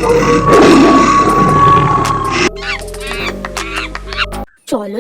चलो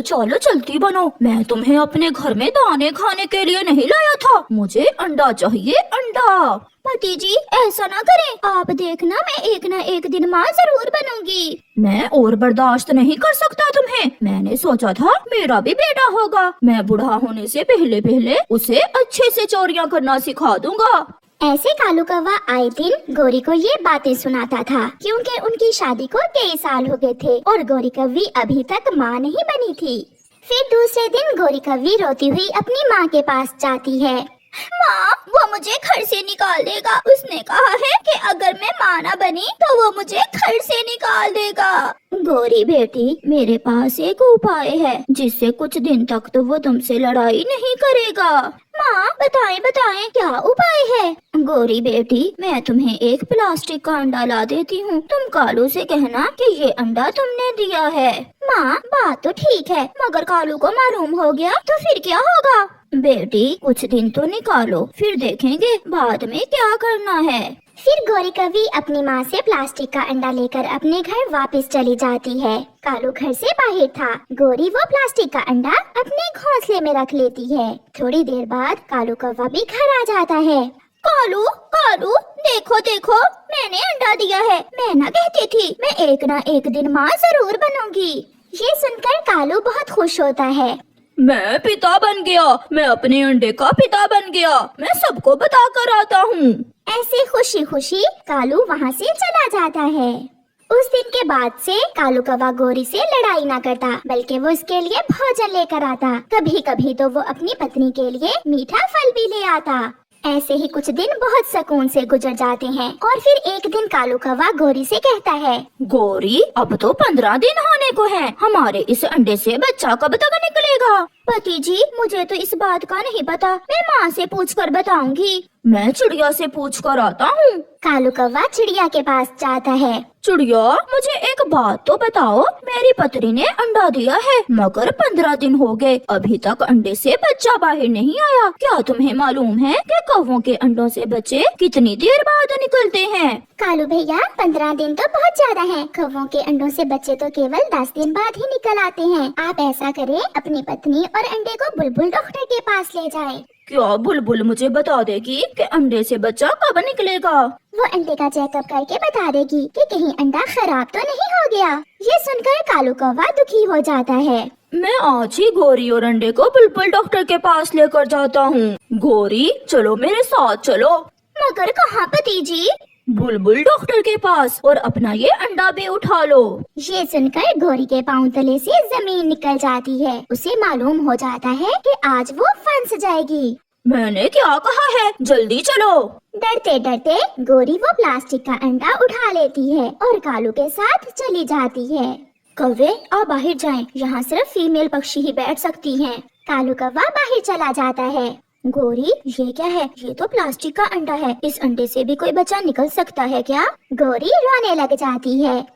चलो जल्दी बनो, मैं तुम्हें अपने घर में दाने खाने के लिए नहीं लाया था, मुझे अंडा चाहिए, अंडा। पति जी ऐसा ना करें, आप देखना मैं एक न एक दिन माँ जरूर बनूंगी। मैं और बर्दाश्त नहीं कर सकता तुम्हें। मैंने सोचा था मेरा भी बेटा होगा, मैं बूढ़ा होने से पहले पहले उसे अच्छे से चोरियां करना सिखा दूंगा। ऐसे कालू कौवा आए दिन गौरी को ये बातें सुनाता था, क्योंकि उनकी शादी को कई साल हो गए थे और गौरी कौवी अभी तक माँ नहीं बनी थी। फिर दूसरे दिन गौरी कौवी रोती हुई अपनी माँ के पास जाती है। माँ, वो मुझे घर से निकाल देगा। उसने कहा है कि अगर मैं माँ ना बनी तो वो मुझे घर से निकाल देगा। गौरी बेटी, मेरे पास एक उपाय है जिससे कुछ दिन तक तो वो तुमसे लड़ाई नहीं करेगा। माँ बताएं बताएं, क्या उपाय है? गौरी बेटी, मैं तुम्हें एक प्लास्टिक का अंडा ला देती हूँ, तुम कालू से कहना कि ये अंडा तुमने दिया है। माँ बात तो ठीक है, मगर कालू को मालूम हो गया तो फिर क्या होगा? बेटी कुछ दिन तो निकालो, फिर देखेंगे बाद में क्या करना है। फिर गौरी कौवी अपनी माँ से प्लास्टिक का अंडा लेकर अपने घर वापस चली जाती है। कालू घर से बाहर था। गौरी वो प्लास्टिक का अंडा अपने घोंसले में रख लेती है। थोड़ी देर बाद कालू कौवा भी घर आ जाता है। कालू कालू, देखो देखो, मैंने अंडा दिया है। मैं ना कहती थी मैं एक ना एक दिन माँ जरूर बनूंगी। ये सुनकर कालू बहुत खुश होता है। मैं पिता बन गया, मैं अपने अंडे का पिता बन गया, मैं सबको बता कर आता हूँ। ऐसे खुशी खुशी कालू वहाँ से चला जाता है। उस दिन के बाद से कालू कौवा गौरी से लड़ाई ना करता, बल्कि वो उसके लिए भोजन लेकर आता। कभी कभी तो वो अपनी पत्नी के लिए मीठा फल भी ले आता। ऐसे ही कुछ दिन बहुत सुकून से गुजर जाते हैं और फिर एक दिन कालू कौवा गौरी से कहता है, गौरी अब तो 15 दिन होने को है, हमारे इस अंडे से बच्चा कब तक निकलेगा? पति जी मुझे तो इस बात का नहीं पता, मैं माँ से पूछ कर बताऊंगी। मैं चिड़िया से पूछ कर आता हूँ। कालू कौवा चिड़िया के पास जाता है। चिड़िया, मुझे एक बात तो बताओ, मेरी पत्नी ने अंडा दिया है मगर 15 दिन हो गए, अभी तक अंडे से बच्चा बाहर नहीं आया। क्या तुम्हें मालूम है कि कौवों के अंडों से बच्चे कितनी देर बाद निकलते हैं? कालू भैया 15 दिन तो बहुत ज्यादा है। कौवों के अंडों से बच्चे तो केवल 10 दिन बाद ही निकल आते हैं। आप ऐसा करें, अपनी पत्नी और अंडे को बुलबुल डॉक्टर के पास ले जाएं। क्या बुलबुल मुझे बता देगी कि अंडे से बच्चा कब निकलेगा? वो अंडे का चेकअप करके बता देगी कि कहीं अंडा खराब तो नहीं हो गया। ये सुनकर कालू कौवा दुखी हो जाता है। मैं आज ही गौरी और अंडे को बुलबुल डॉक्टर के पास लेकर जाता हूँ। गौरी चलो मेरे साथ चलो। मगर कहाँ पति जी? बुलबुल डॉक्टर के पास, और अपना ये अंडा भी उठा लो। ये सुनकर गौरी के पाँव तले से जमीन निकल जाती है। उसे मालूम हो जाता है कि आज वो फंस जाएगी। मैंने क्या कहा है, जल्दी चलो। डरते डरते गौरी वो प्लास्टिक का अंडा उठा लेती है और कालू के साथ चली जाती है। कौवे आप बाहर जाएं, यहाँ सिर्फ फीमेल पक्षी ही बैठ सकती हैं। कालू कौवा बाहर चला जाता है। गौरी ये क्या है? ये तो प्लास्टिक का अंडा है, इस अंडे से भी कोई बच्चा निकल सकता है क्या? गौरी रोने लग जाती है।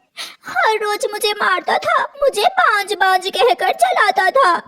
हर रोज मुझे मारता था, मुझे बांझ बांझ कहकर चलाता था।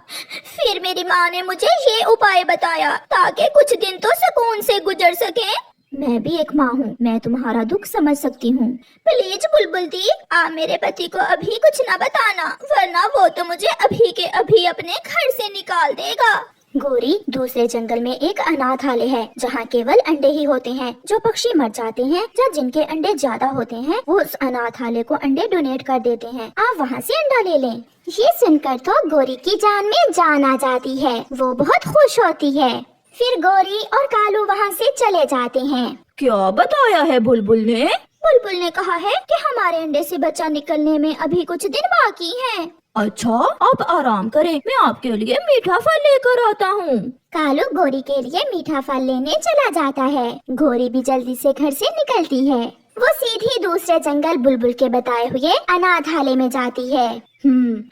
फिर मेरी माँ ने मुझे ये उपाय बताया ताकि कुछ दिन तो सुकून से गुजर सके। मैं भी एक माँ हूँ, मैं तुम्हारा दुख समझ सकती हूँ। प्लीज बुलबुल दी, आप मेरे पति को अभी कुछ न बताना, वरना वो तो मुझे अभी के अभी अपने घर से निकाल देगा। गौरी दूसरे जंगल में एक अनाथालय है जहाँ केवल अंडे ही होते हैं। जो पक्षी मर जाते हैं या जिनके अंडे ज्यादा होते हैं वो उस अनाथालय को अंडे डोनेट कर देते हैं। आप वहाँ से अंडा ले लें। ये सुनकर तो गौरी की जान में जान आ जाती है। वो बहुत खुश होती है। फिर गौरी और कालू वहाँ से चले जाते हैं। क्या बताया है बुलबुल ने? बुलबुल ने कहा है कि हमारे अंडे से बच्चा निकलने में अभी कुछ दिन बाकी हैं। अच्छा आप आराम करें, मैं आपके लिए मीठा फल लेकर आता हूँ। कालू गौरी के लिए मीठा फल लेने चला जाता है। गौरी भी जल्दी से घर से निकलती है। वो सीधी दूसरे जंगल बुलबुल के बताए हुए अनाथालय में जाती है।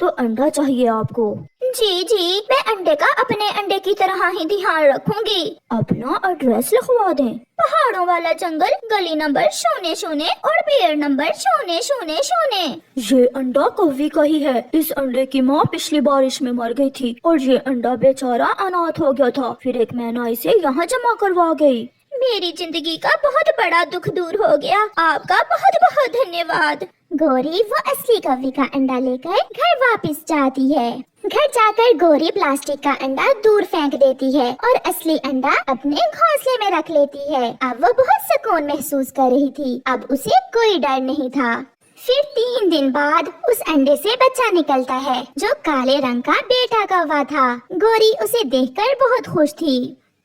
तो अंडा चाहिए आपको? जी जी, मैं अंडे का अपने अंडे की तरह ही ध्यान रखूंगी। अपना एड्रेस लिखवा दें। पहाड़ों वाला जंगल, गली नंबर 00 और पेड़ नंबर 000। ये अंडा कौवी का ही है। इस अंडे की माँ पिछली बारिश में मर गई थी और ये अंडा बेचारा अनाथ हो गया था। फिर एक मैना इसे यहाँ जमा करवा गई। मेरी जिंदगी का बहुत बड़ा दुख दूर हो गया। आपका बहुत बहुत धन्यवाद। गौरी वो असली कौवे का अंडा लेकर घर वापस जाती है। घर जाकर गौरी प्लास्टिक का अंडा दूर फेंक देती है और असली अंडा अपने घोंसले में रख लेती है। अब वो बहुत सुकून महसूस कर रही थी। अब उसे कोई डर नहीं था। फिर 3 दिन बाद उस अंडे से बच्चा निकलता है जो काले रंग का बेटा कौवा था। गौरी उसे देखकर बहुत खुश थी।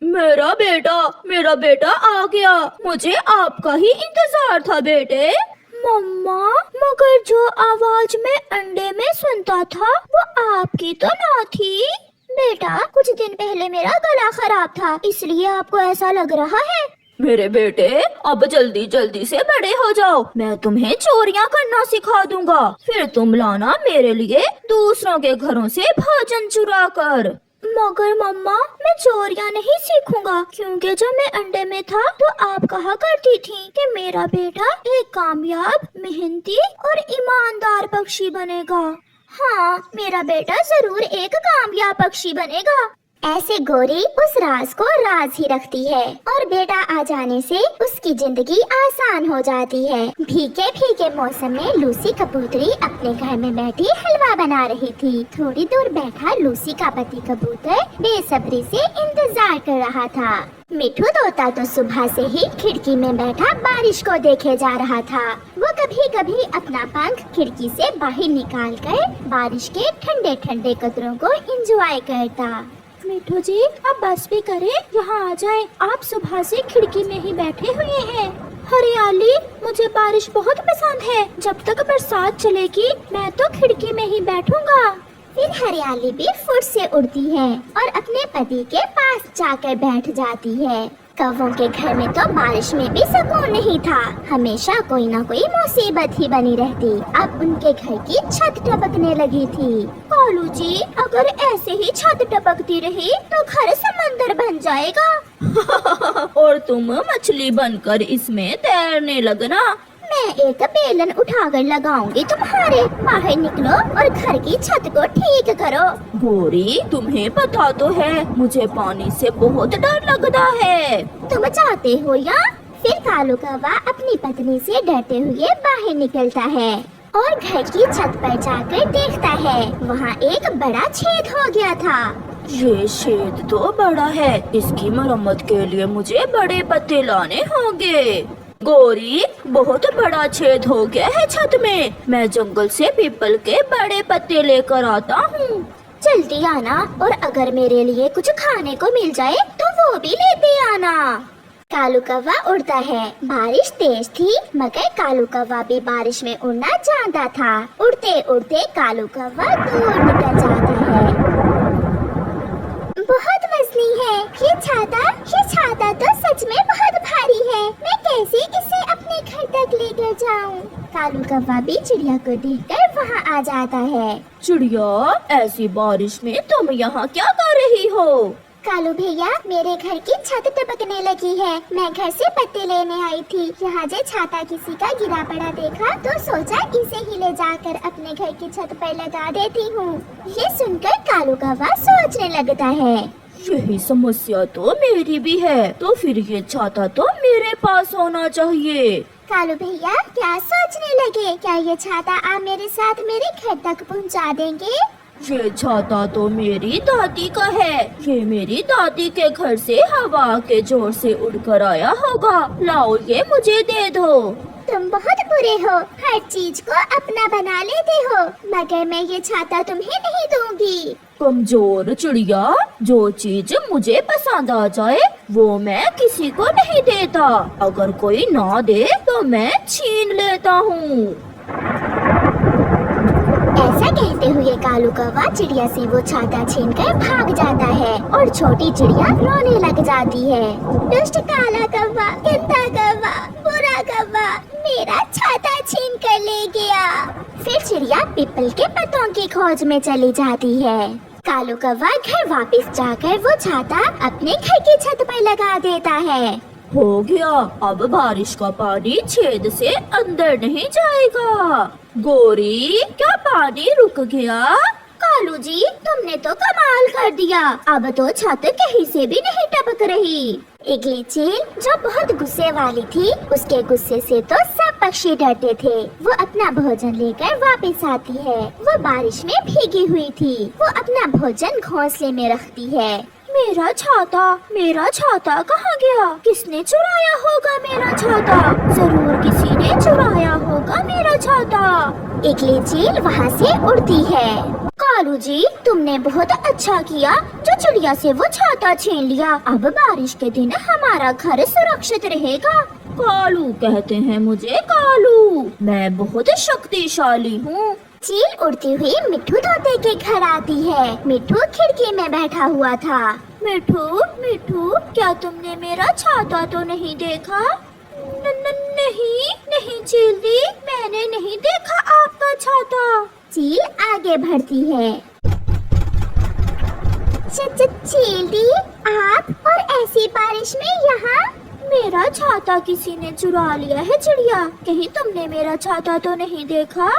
मेरा बेटा आ गया। मुझे आपका ही इंतजार था बेटे। मम्मा, मगर जो आवाज मैं अंडे में सुनता था वो आपकी तो ना थी। बेटा, कुछ दिन पहले मेरा गला खराब था, इसलिए आपको ऐसा लग रहा है। मेरे बेटे, अब जल्दी जल्दी से बड़े हो जाओ। मैं तुम्हें चोरियां करना सिखा दूंगा। फिर तुम लाना मेरे लिए दूसरों के घरों से भोजन चुरा कर। मगर मम्मा, मैं चोरियां नहीं सीखूंगा, क्योंकि जब मैं अंडे में था तो आप कहा करती थी कि मेरा बेटा एक कामयाब, मेहनती और ईमानदार पक्षी बनेगा। हाँ, मेरा बेटा जरूर एक कामयाब पक्षी बनेगा। ऐसे गौरी उस राज को राज ही रखती है और बेटा आ जाने से उसकी जिंदगी आसान हो जाती है। भीगे भीगे मौसम में लूसी कबूतरी अपने घर में बैठी हलवा बना रही थी। थोड़ी दूर बैठा लूसी का पति कबूतर बेसब्री से इंतजार कर रहा था। मिठू तोता तो सुबह से ही खिड़की में बैठा बारिश को देखे जा रहा था। वो कभी कभी अपना पंख खिड़की से बाहर निकाल कर बारिश के ठंडे ठंडे कतरों को एंजॉय करता। मिठू जी, अब बस भी करें, यहाँ आ जाएं। आप सुबह से खिड़की में ही बैठे हुए हैं। हरियाली, मुझे बारिश बहुत पसंद है। जब तक बरसात चलेगी मैं तो खिड़की में ही बैठूंगा। फिर हरियाली भी फुर्र से उड़ती है और अपने पति के पास जाकर बैठ जाती है। कौवों के घर में तो बारिश में भी सुकून नहीं था। हमेशा कोई न कोई मुसीबत ही बनी रहती। अब उनके घर की छत टपकने लगी थी। कालू जी, अगर ऐसे ही छत टपकती रही तो घर समंदर बन जाएगा। और तुम मछली बनकर इसमें तैरने लगना। मैं एक बेलन उठाकर लगाऊंगी तुम्हारे। बाहर निकलो और घर की छत को ठीक करो। गौरी, तुम्हें पता तो है मुझे पानी से बहुत डर लगता है। तुम चाहते हो या? फिर कालू कौवा अपनी पत्नी से डरते हुए बाहर निकलता है और घर की छत पर जाकर देखता है। वहाँ एक बड़ा छेद हो गया था। ये छेद तो बड़ा है। इसकी मरम्मत के लिए मुझे बड़े पत्ते लाने होंगे। गौरी, बहुत बड़ा छेद हो गया है छत में। मैं जंगल से पीपल के बड़े पत्ते लेकर आता हूँ। जल्दी आना और अगर मेरे लिए कुछ खाने को मिल जाए तो वो भी लेते आना। कालू कौवा उड़ता है। बारिश तेज थी मगर कालू कौवा भी बारिश में उड़ना जानता था। उड़ते उड़ते कालू कौवा दूर निकल जाता है। बहुत वजनी है ये छाता तो सच में बहुत भारी है। मैं कैसे इसे अपने घर तक लेकर जाऊं? कालू कौवा भी चिड़िया को देखकर वहाँ आ जाता है। चिड़िया, ऐसी बारिश में तुम यहाँ क्या कर रही हो? कालू भैया, मेरे घर की छत टपकने लगी है। मैं घर से पत्ते लेने आई थी। यहाँ जो छाता किसी का गिरा पड़ा देखा तो सोचा इसे ही ले जाकर अपने घर की छत पर लगा देती हूँ। ये सुनकर कालू कौवा सोचने लगता है, यही समस्या तो मेरी भी है। तो फिर ये छाता तो मेरे पास होना चाहिए। कालू भैया क्या सोचने लगे? क्या ये छाता आप मेरे साथ मेरे घर तक पहुँचा देंगे? ये छाता तो मेरी दादी का है। ये मेरी दादी के घर से हवा के जोर से उड़कर आया होगा। लाओ, ये मुझे दे दो। तुम बहुत बुरे हो, हर चीज को अपना बना लेते हो। मगर मैं ये छाता तुम्हें नहीं दूंगी। कमजोर चिड़िया, जो चीज मुझे पसंद आ जाए वो मैं किसी को नहीं देता। अगर कोई ना दे तो मैं छीन लेता हूँ। ऐसा कहते हुए कालू कौवा चिड़िया से वो छाता छीनकर भाग जाता है और छोटी चिड़िया रोने लग जाती है। दुष्ट काला कौवा, गंदा कौवा, बुरा कौवा, मेरा छाता छीन कर ले गया। फिर चिड़िया पीपल के पत्तों की खोज में चली जाती है। कालू कौवा घर वापस जाकर वो छाता अपने घर की छत पर लगा देता है। हो गया, अब बारिश का पानी छेद से अंदर नहीं जाएगा। गौरी, क्या पानी रुक गया? कालू जी, तुमने तो कमाल कर दिया। अब तो छत कहीं से भी नहीं टपक रही। इगली चील जो बहुत गुस्से वाली थी, उसके गुस्से से तो सब पक्षी डरते थे। वो अपना भोजन लेकर वापस आती है। वो बारिश में भीगी हुई थी। वो अपना भोजन घोंसले में रखती है। मेरा छाता कहाँ गया? किसने चुराया होगा मेरा छाता? जरूर किसी ने चुराया होगा मेरा छाता। इगली चील वहाँ से उड़ती है। कालू जी, तुमने बहुत अच्छा किया जो चिड़िया से वो छाता छीन लिया। अब बारिश के दिन हमारा घर सुरक्षित रहेगा। कालू कहते हैं मुझे कालू, मैं बहुत शक्तिशाली हूँ। चील उड़ती हुई मिट्ठू तोते के घर आती है। मिट्ठू खिड़की में बैठा हुआ था। मिठू, क्या तुमने मेरा छाता तो नहीं देखा? नहीं चील, मैंने नहीं देखा आपका छाता। चील आगे बढ़ती है। चील दी, आप और ऐसी बारिश में यहाँ? मेरा छाता किसी ने चुरा लिया है चिड़िया। कहीं तुमने मेरा छाता तो नहीं देखा?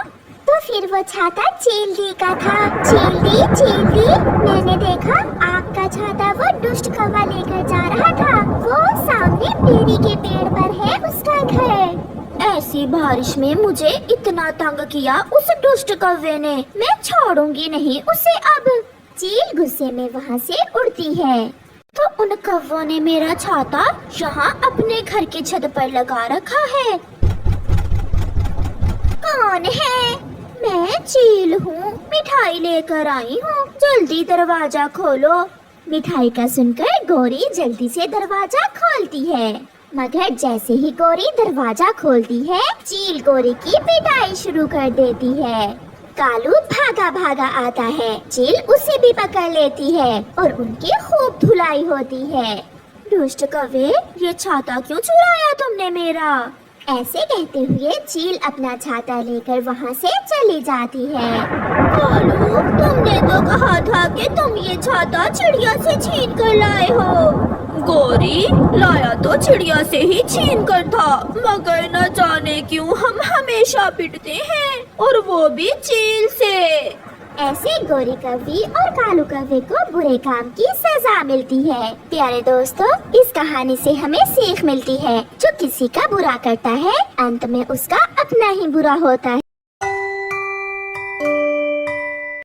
तो फिर वो छाता चील दी का था। चील दी, मैंने देखा आपका छाता वो दुष्ट कौवा लेकर जा रहा था। वो सामने बेरी के पेड़ पर है उसका घर। ऐसी बारिश में मुझे इतना तंग किया उस दुष्ट कौवे ने, मैं छोड़ूंगी नहीं उसे अब। चील गुस्से में वहाँ से उड़ती है। तो उन कौवों ने मेरा छाता यहाँ अपने घर की छत पर लगा रखा है। कौन है? मैं चील हूँ, मिठाई लेकर आई हूँ, जल्दी दरवाजा खोलो। मिठाई का सुनकर गोरी जल्दी से दरवाजा खोलती है। मगर जैसे ही गोरी दरवाजा खोलती है, चील गोरी की पिटाई शुरू कर देती है। कालू भागा आता है। चील उसे भी पकड़ लेती है और उनकी खूब धुलाई होती है। दुष्ट कौवे, ये छाता क्यों चुराया तुमने मेरा? ऐसे कहते हुए चील अपना छाता लेकर वहाँ से चली जाती है। कालू, तुमने तो कहा था कि तुम ये छाता चिड़िया से छीन कर लाए हो। गोरी, लाया तो चिड़िया से ही छीन कर था, मगर न जाने क्यों हम हमेशा पिटते हैं, और वो भी चील से। ऐसे गोरी कौवी और कालू कौवे को बुरे काम की सजा मिलती है। प्यारे दोस्तों, इस कहानी से हमें सीख मिलती है, जो किसी का बुरा करता है अंत में उसका अपना ही बुरा होता है।